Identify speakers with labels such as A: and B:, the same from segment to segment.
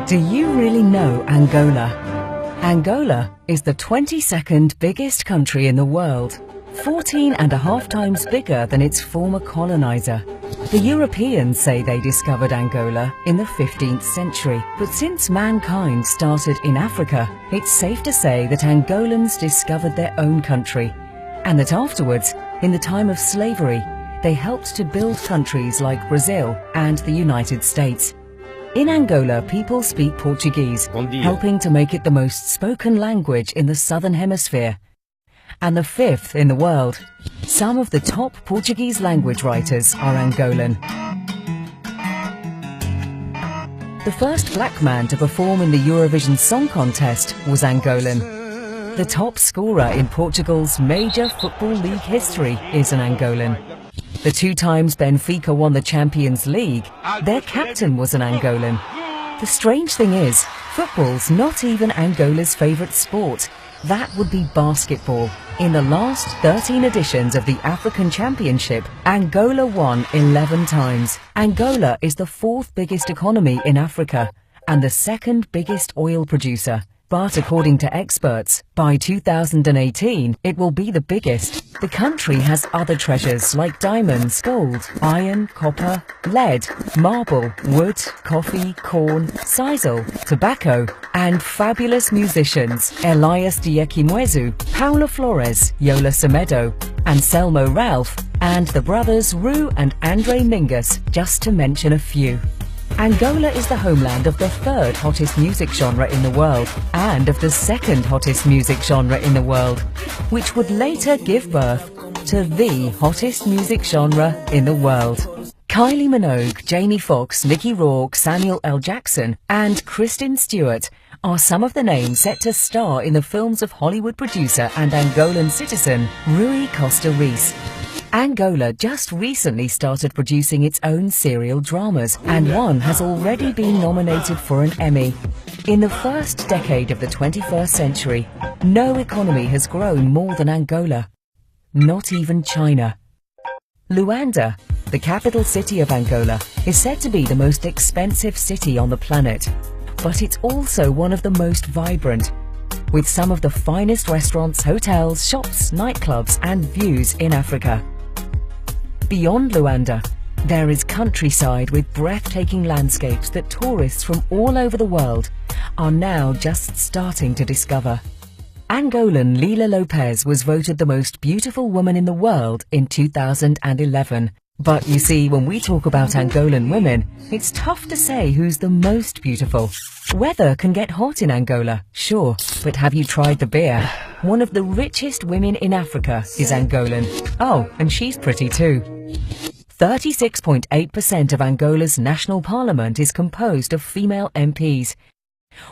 A: Do you really know Angola? Angola is the 22nd biggest country in the world, 14.5 times bigger than its former colonizer. The Europeans say they discovered Angola in the 15th century, but since mankind started in Africa, it's safe to say that Angolans discovered their own country, and that afterwards, in the time of slavery, they helped to build countries like Brazil and the United States. In Angola, people speak Portuguese, helping to make it the most spoken language in the Southern Hemisphere, and the 5th in the world. Some of the top Portuguese language writers are Angolan. The first black man to perform in the Eurovision Song Contest was Angolan. The top scorer in Portugal's major football league history is an Angolan. The 2 times Benfica won the Champions League, their captain was an Angolan. The strange thing is, football's not even Angola's favourite sport. That would be basketball. In the last 13 editions of the African Championship, Angola won 11 times. Angola is the 4th biggest economy in Africa and the 2nd biggest oil producer. But according to experts, by 2018, it will be the biggest. The country has other treasures like diamonds, gold, iron, copper, lead, marble, wood, coffee, corn, sisal, tobacco, and fabulous musicians Elias Diekimwezu, Paula Flores, Yola Semedo, Anselmo Ralph, and the brothers Rue and Andre Mingus, just to mention a few. Angola is the homeland of the 3rd hottest music genre in the world and of the 2nd hottest music genre in the world, which would later give birth to the hottest music genre in the world. Kylie Minogue, Jamie Foxx, Mickey Rourke, Samuel L. Jackson and Kristen Stewart are some of the names set to star in the films of Hollywood producer and Angolan citizen Rui Costa Reis. Angola just recently started producing its own serial dramas, and one has already been nominated for an Emmy. In the first decade of the 21st century, no economy has grown more than Angola. Not even China. Luanda, the capital city of Angola, is said to be the most expensive city on the planet, but it's also one of the most vibrant, with some of the finest restaurants, hotels, shops, nightclubs and views in Africa. Beyond Luanda, there is countryside with breathtaking landscapes that tourists from all over the world are now just starting to discover. Angolan Lila Lopez was voted the most beautiful woman in the world in 2011. But you see, when we talk about Angolan women, it's tough to say who's the most beautiful. Weather can get hot in Angola, sure, but have you tried the beer? One of the richest women in Africa is Angolan. Oh, and she's pretty too. 36.8% of Angola's national parliament is composed of female MPs,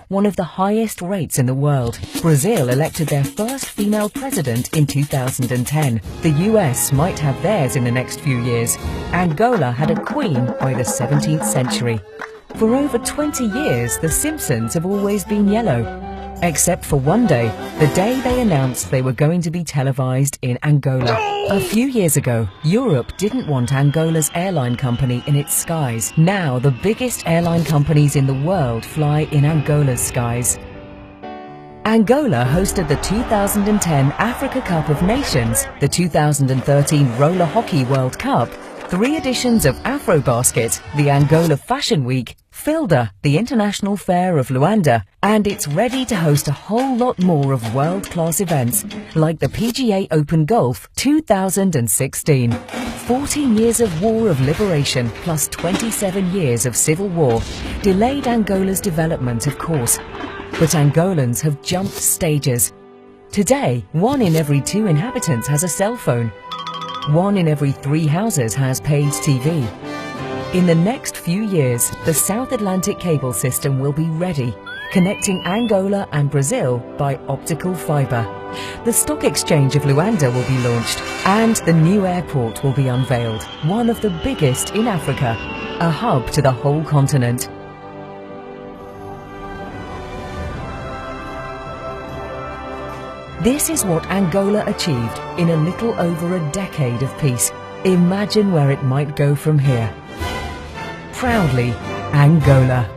A: one of the highest rates in the world. Brazil elected their first female president in 2010. The US might have theirs in the next few years. Angola had a queen by the 17th century. For over 20 years, The Simpsons have always been yellow. Except for one day, the day they announced they were going to be televised in Angola. A few years ago, Europe didn't want Angola's airline company in its skies. Now, the biggest airline companies in the world fly in Angola's skies. Angola hosted the 2010 Africa Cup of Nations, the 2013 Roller Hockey World Cup, 3 editions of Afrobasket, the Angola Fashion Week, Filda, the International Fair of Luanda, and it's ready to host a whole lot more of world-class events like the PGA Open Golf 2016. 14 years of war of liberation plus 27 years of civil war delayed Angola's development, of course, but Angolans have jumped stages. Today, 1 in every 2 inhabitants has a cell phone. 1 in every 3 houses has paid TV. In the next few years, the South Atlantic cable system will be ready, connecting Angola and Brazil by optical fibre. The stock exchange of Luanda will be launched, and the new airport will be unveiled, one of the biggest in Africa, a hub to the whole continent. This is what Angola achieved in a little over a decade of peace. Imagine where it might go from here. Proudly, Angola.